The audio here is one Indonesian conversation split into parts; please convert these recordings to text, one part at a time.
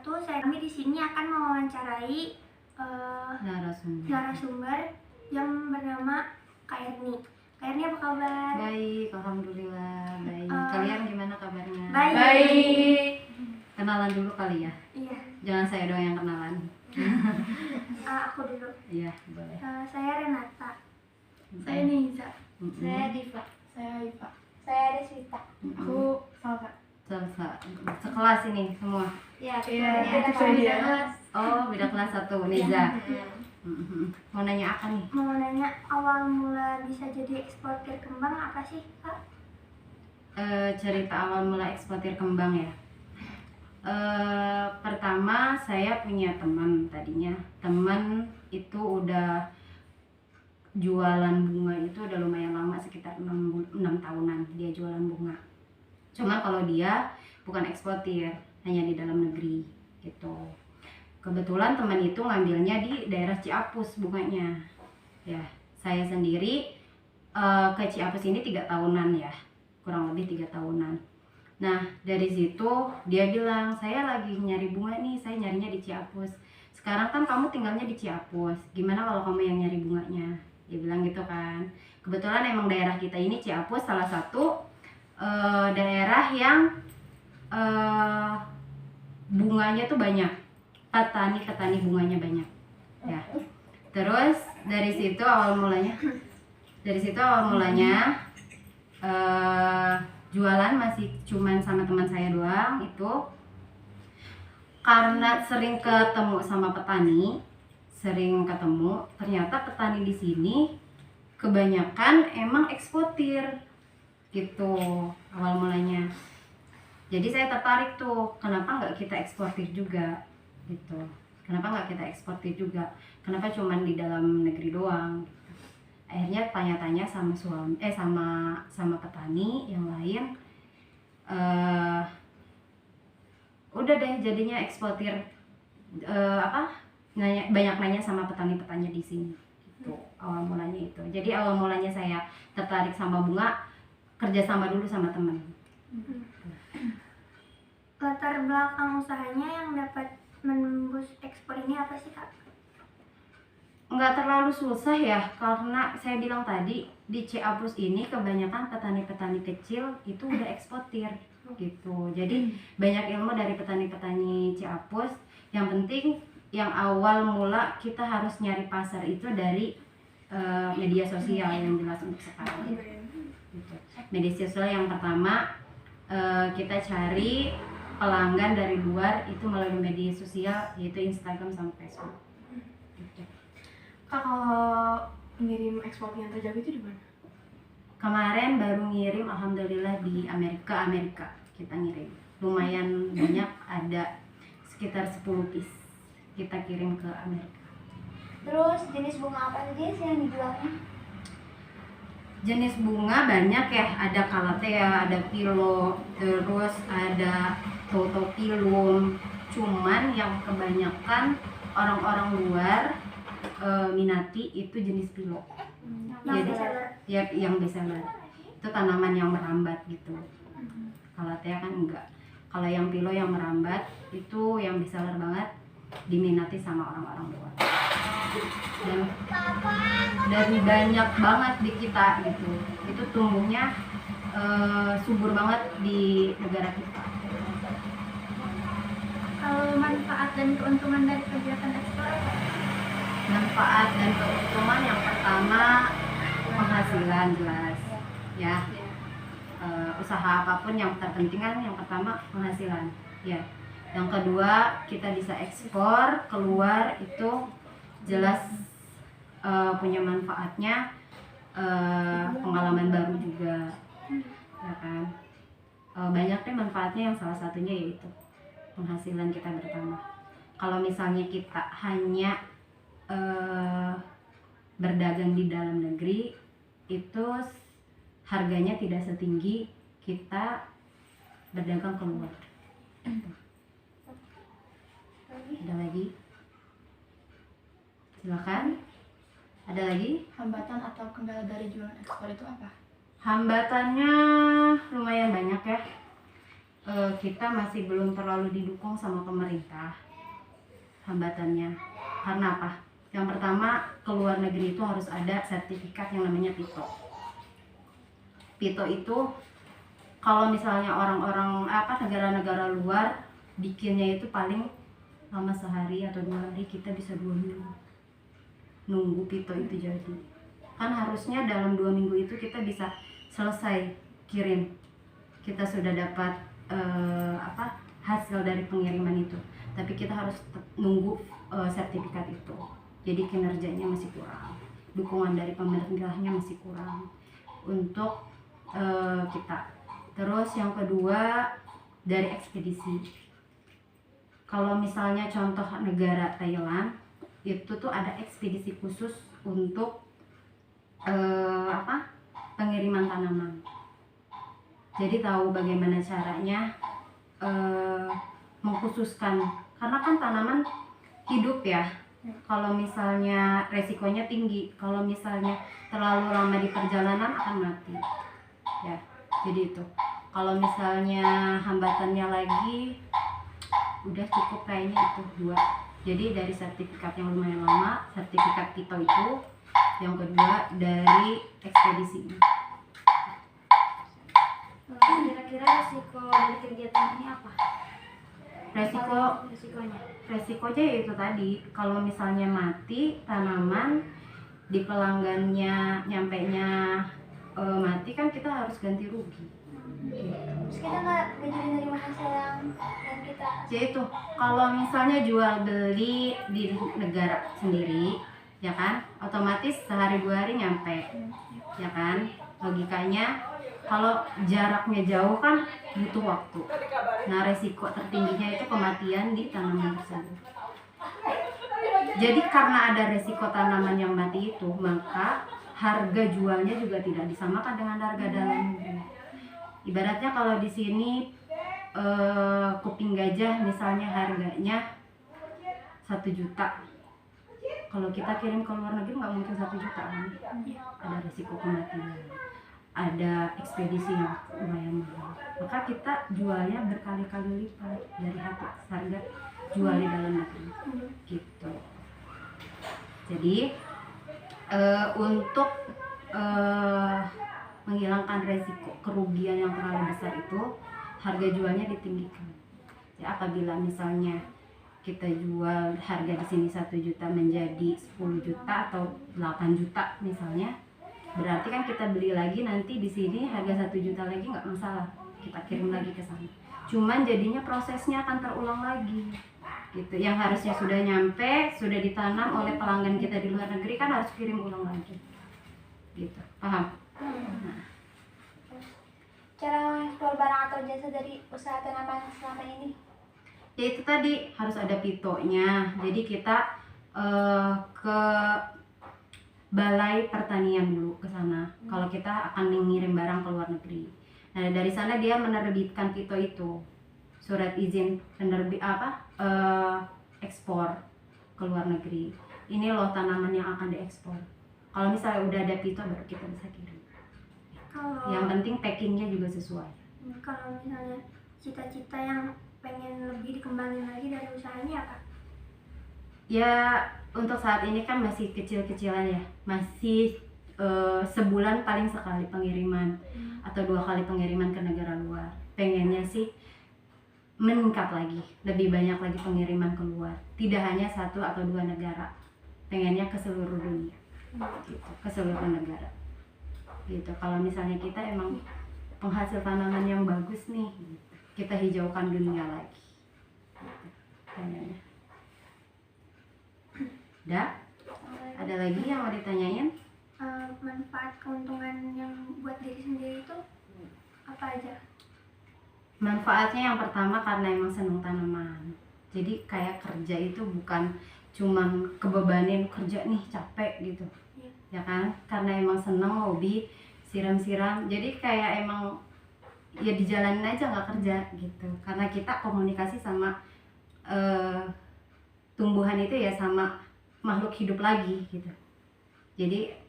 kami di sini akan mewawancarai narasumber yang bernama Kak Erni. Kak Erni apa kabar? Baik, alhamdulillah baik. Kalian gimana kabarnya? Baik. Kenalan dulu kali ya? Iya. Jangan saya doang yang kenalan. Aku dulu. Iya, boleh. Saya Renata. Saya Niza. Saya Diva. Saya Iva. Saya Deswita. Aku Salsa. Salsa. Sekelas ini semua? Ya, Iya, beda itu dia. kelas. Oh, beda kelas 1, Niza. Iya. Mau nanya apa nih? Mau nanya awal mula bisa jadi eksportir kembang apa sih, Kak? Cerita awal mula eksportir kembang ya. Pertama saya punya teman tadinya. Teman itu udah jualan bunga itu udah lumayan lama, sekitar 6 tahunan dia jualan bunga. Cuma kalau dia bukan eksportir, hanya di dalam negeri gitu. Kebetulan teman itu ngambilnya di daerah Ciapus bunganya. Ya, saya sendiri ke Ciapus ini 3 tahunan ya, kurang lebih 3 tahunan. Nah dari situ dia bilang, saya lagi nyari bunga nih, saya nyarinya di Ciapus. Sekarang kan kamu tinggalnya di Ciapus, gimana kalau kamu yang nyari bunganya? Dia bilang gitu kan. Kebetulan emang daerah kita ini Ciapus salah satu daerah yang bunganya tuh banyak, petani bunganya banyak ya. Terus dari situ awal mulanya jualan masih cuman sama teman saya doang itu. Karena sering ketemu sama petani, ternyata petani di sini kebanyakan emang eksportir gitu awal mulanya. Jadi saya tertarik tuh, kenapa nggak kita eksportir juga gitu. Kenapa Kenapa cuman di dalam negeri doang gitu. Akhirnya tanya-tanya sama petani yang lain, udah deh jadinya eksportir. Banyak nanya sama petani-petani di sini gitu. Awal mulanya itu. Jadi awal mulanya saya tertarik sama bunga, kerjasama dulu sama temen. Latar belakang usahanya yang dapat menembus ekspor ini apa sih, Kak? Nggak terlalu susah ya, karena saya bilang tadi di Ciapus ini kebanyakan petani-petani kecil itu udah eksportir gitu. Jadi banyak ilmu dari petani-petani Ciapus. Yang penting yang awal mula kita harus nyari pasar itu dari media sosial yang jelas untuk sekarang gitu. Media sosial yang pertama kita cari pelanggan dari luar itu melalui media sosial, yaitu Instagram sama Facebook gitu. Kak, kalau ngirim ekspor yang terjadi itu di mana? Kemarin baru ngirim, alhamdulillah di Amerika kita ngirim. Lumayan banyak, ada sekitar 10 piece kita kirim ke Amerika. Terus jenis bunga apa aja sih yang dijualnya? Jenis bunga banyak ya, ada calathea, ada pilo, terus ada totopilum. Cuman yang kebanyakan orang-orang luar minati itu jenis pilo. Yang bestseller itu tanaman yang merambat gitu. Calathea kan enggak. Kalau yang pilo yang merambat itu yang bestseller banget, diminati sama orang-orang luar. Dan banyak banget di kita gitu. Itu tumbuhnya subur banget di negara kita. Kalau manfaat dan keuntungan dari kegiatan ekspor apa? Manfaat dan keuntungan yang pertama penghasilan jelas ya. Usaha apapun yang terpenting kan yang pertama penghasilan ya. Yang kedua kita bisa ekspor keluar, itu jelas punya manfaatnya, pengalaman baru juga ya kan. Banyak deh manfaatnya, yang salah satunya yaitu penghasilan kita bertambah. Kalau misalnya kita hanya berdagang di dalam negeri, itu harganya tidak setinggi kita berdagang keluar. Ada lagi? Silakan. Ada lagi? Hambatan atau kendala dari jualan ekspor itu apa? Hambatannya lumayan banyak ya. kita masih belum terlalu didukung sama pemerintah hambatannya. Karena apa? Yang pertama, ke luar negeri itu harus ada sertifikat yang namanya PITO. PITO itu kalau misalnya orang-orang negara-negara luar bikinnya itu paling lama sehari atau 2 hari, kita bisa 2 minggu nunggu PITO itu jadi. Kan harusnya dalam 2 minggu itu kita bisa selesai kirim, kita sudah dapat hasil dari pengiriman itu, tapi kita harus nunggu sertifikat itu. Jadi kinerjanya masih kurang, dukungan dari pemerintahnya masih kurang untuk kita. Terus yang kedua, dari ekspedisi. Kalau misalnya contoh negara Thailand, itu tuh ada ekspedisi khusus untuk pengiriman tanaman. Jadi tahu bagaimana caranya mengkhususkan, karena kan tanaman hidup ya. Kalau misalnya resikonya tinggi, kalau misalnya terlalu lama di perjalanan akan mati ya. Jadi itu, kalau misalnya hambatannya lagi, udah cukup kayaknya itu 2. Jadi dari sertifikat yang lumayan lama, sertifikat PITO itu. Yang kedua dari ekspedisi ini. Kira-kira risiko dari kegiatan ini apa? Resikonya itu tadi, kalau misalnya mati tanaman di pelanggannya, nyampenya mati, kan kita harus ganti rugi. Terus kita nggak jadi nerima hasil yang kita. Jadi itu kalau misalnya jual beli di negara sendiri, ya kan, otomatis sehari 2 hari nyampe, ya kan. Logikanya kalau jaraknya jauh kan butuh waktu. Nah, resiko tertingginya itu kematian di tanaman tersebut. Jadi karena ada resiko tanaman yang mati itu, maka harga jualnya juga tidak disamakan dengan harga dalam negeri. Ibaratnya kalau di sini kuping gajah misalnya harganya 1 juta. Kalau kita kirim ke luar negeri nggak mungkin 1 juta kan? Ada resiko kematian, ada ekspedisi yang lumayan mahal. Maka kita jualnya berkali-kali lipat dari harga jual di dalam negeri gitu. Jadi untuk menghilangkan resiko kerugian yang terlalu besar itu, harga jualnya ditinggikan. Jadi apabila misalnya kita jual harga di sini 1 juta menjadi 10 juta atau 8 juta misalnya, berarti kan kita beli lagi nanti di sini harga 1 juta lagi nggak masalah, kita kirim lagi ke sana. Cuman jadinya prosesnya akan terulang lagi gitu. Yang harusnya sudah nyampe, sudah ditanam oleh pelanggan kita di luar negeri, kan harus kirim ulang lagi gitu. Paham? Nah, Cara mengeksplor barang atau jasa dari usaha tanaman selama ini? ya itu tadi, harus ada pitonya. Jadi kita ke balai pertanian dulu ke sana. Kalau kita akan mengirim barang ke luar negeri. Nah, dari sana dia menerbitkan pito itu, surat izin ekspor ke luar negeri. Ini loh tanaman yang akan diekspor. Kalau misalnya udah ada pito, baru kita bisa kirim. Yang penting packingnya juga sesuai. Kalau misalnya cita-cita yang pengen lebih dikembangin lagi dari usaha ini apa? Ya untuk saat ini kan masih kecil-kecilan ya, masih sebulan paling sekali pengiriman atau 2 kali pengiriman ke negara luar. Pengennya sih meningkat lagi, lebih banyak lagi pengiriman keluar, tidak hanya 1 atau 2 negara, pengennya ke seluruh dunia gitu, ke seluruh negara gitu. Kalau misalnya kita emang penghasil tanaman yang bagus nih gitu, kita hijaukan dunia lagi gitu, pengennya. Ada lagi yang mau ditanyain? Manfaat keuntungan yang buat diri sendiri itu apa aja? Manfaatnya yang pertama karena emang seneng tanaman. Jadi kayak kerja itu bukan cuman kebebanin kerja nih capek gitu, ya kan? Karena emang seneng, hobi, siram-siram. Jadi kayak emang ya dijalanin aja nggak kerja gitu. Karena kita komunikasi sama tumbuhan itu ya, sama makhluk hidup lagi gitu. Jadi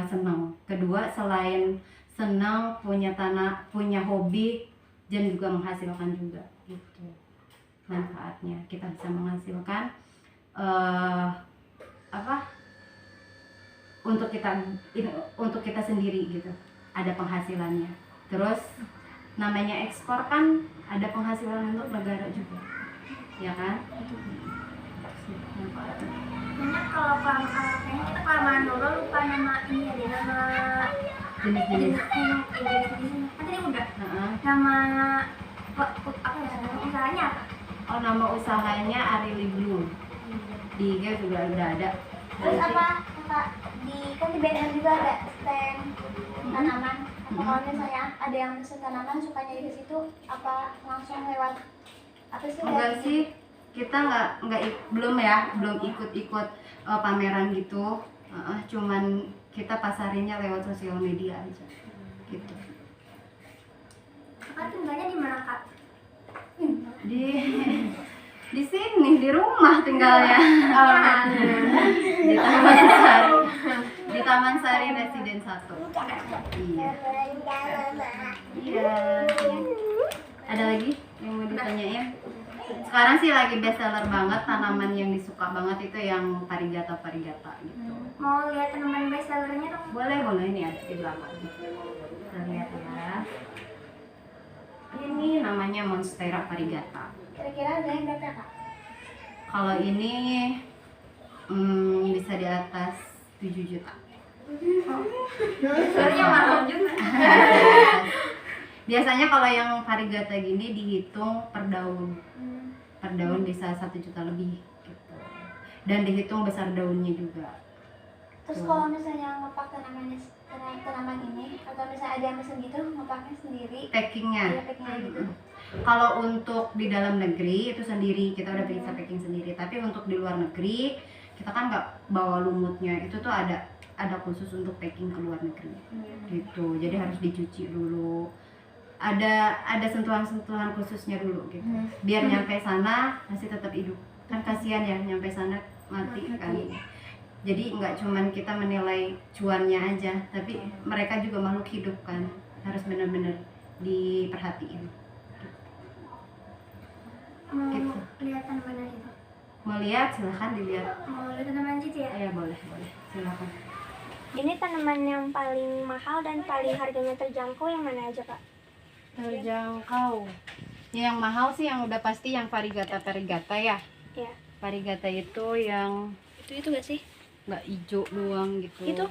senang. Kedua, selain senang punya hobi dan juga menghasilkan juga gitu manfaatnya. Kita bisa menghasilkan untuk kita sendiri gitu, ada penghasilannya. Terus namanya ekspor kan ada penghasilan untuk negara juga, ya kan? Manfaatnya. Banyak kalau kayaknya kita kelamaan dulu lupa nama ini ada nama Jenis-jenis. jenis-jenisnya. Kan tadi udah. Heeh. Nama nama usahanya apa? Oh, nama usahanya Arili Bloom. Di IG juga udah ada. Terus apa Kak, kan di BNN juga ada stand tanaman. Apa kalau misalnya ada yang pesen tanaman suka nyari ke situ, apa langsung lewat apa sih? Enggak sih, kita belum ikut pameran gitu. Cuman kita pasarinnya lewat sosial media aja gitu. Kakak tinggalnya di mana, Kak? Di sini, di rumah tinggalnya. Di Taman Sari. Di Taman Sari Residen 1. Iya. Iya. Ada lagi yang mau ditanyain? Sekarang sih lagi best seller banget, tanaman yang disuka banget itu yang parigata gitu. Mau lihat tanaman best sellernya dong? Boleh, ini ada di belakang. Kita lihat ya. Ini namanya Monstera parigata. Kira-kira harganya berapa Kak? Kalau ini bisa di atas 7 juta. Soalnya mahal juga. Biasanya kalau yang parigata gini dihitung per daun. Per daun bisa 1 juta lebih gitu. Dan dihitung besar daunnya juga. Terus kalau misalnya ngepak tanaman ini, atau misalnya ada yang pesen gitu ngepaknya sendiri, Packingnya. iya packingnya gitu. Kalau untuk di dalam negeri itu sendiri, kita udah bisa packing sendiri. Tapi untuk di luar negeri, kita kan nggak bawa lumutnya. Itu tuh ada khusus untuk packing ke luar negeri. Gitu. Jadi harus dicuci dulu. Ada sentuhan-sentuhan khususnya dulu gitu. Biar nyampe sana masih tetap hidup. Kan kasihan ya nyampe sana mati kan. Jadi nggak cuman kita menilai cuannya aja, tapi mereka juga makhluk hidup kan. Harus benar-benar diperhatiin. Mau Gitu. lihat tanaman itu? Mau lihat silahkan dilihat. Mau lihat tanaman situ ya? Ya boleh silahkan. Ini tanaman yang paling mahal dan paling harganya terjangkau yang mana aja Kak? Terjangkau. Yang mahal sih yang udah pasti yang parigata ya. Ya. Parigata itu yang Itu gak sih? nggak hijau doang gitu. Itu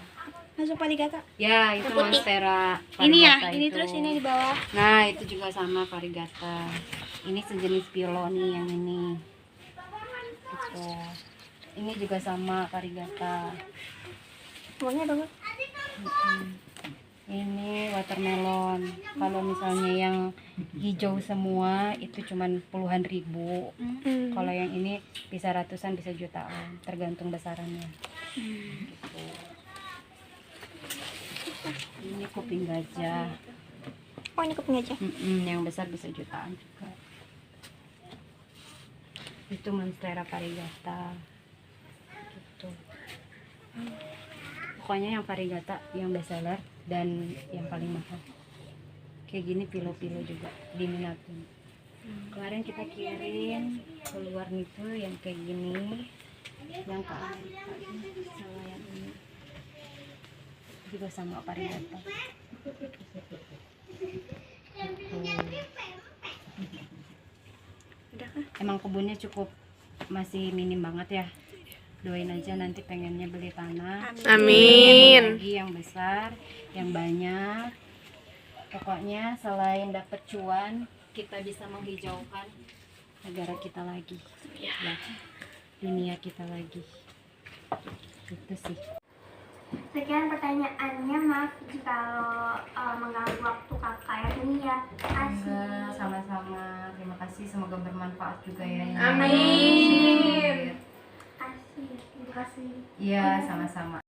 masuk parigata. Ya itu Yang putih. Monstera Ini ya, parigata ini itu. terus ini di bawah. Nah itu juga sama parigata. Ini sejenis pilo nih yang ini. Gitu. Ini juga sama parigata. Semuanya bagus. Ini watermelon. Kalau misalnya yang hijau semua itu cuman puluhan ribu. Kalau yang ini bisa ratusan, bisa jutaan, tergantung besarannya. Gitu. Ini kuping gajah. Oh ini kuping aja. Yang besar bisa jutaan juga. Itu Monstera parigata. Gitu. Pokoknya yang parigata yang best seller dan yang paling mahal. Kayak gini pilo-pilo juga diminatin. Kemarin kita kirim keluar itu yang kayak gini, yang ke Amerika ini sama yang ini juga sama parigata. Udah kah? Emang kebunnya cukup masih minim banget ya. Doain aja nanti pengennya beli tanah. Amin. Lagi yang besar, yang banyak. Pokoknya selain dapat cuan, kita bisa menghijaukan negara kita lagi, ya, dunia kita lagi. Itu sih. Sekian pertanyaannya, maaf jika mengganggu waktu kakak ya. Ini ya, Enggak, sama-sama. Terima kasih, semoga bermanfaat juga ya. Amin. Terima kasih. Iya, sama-sama.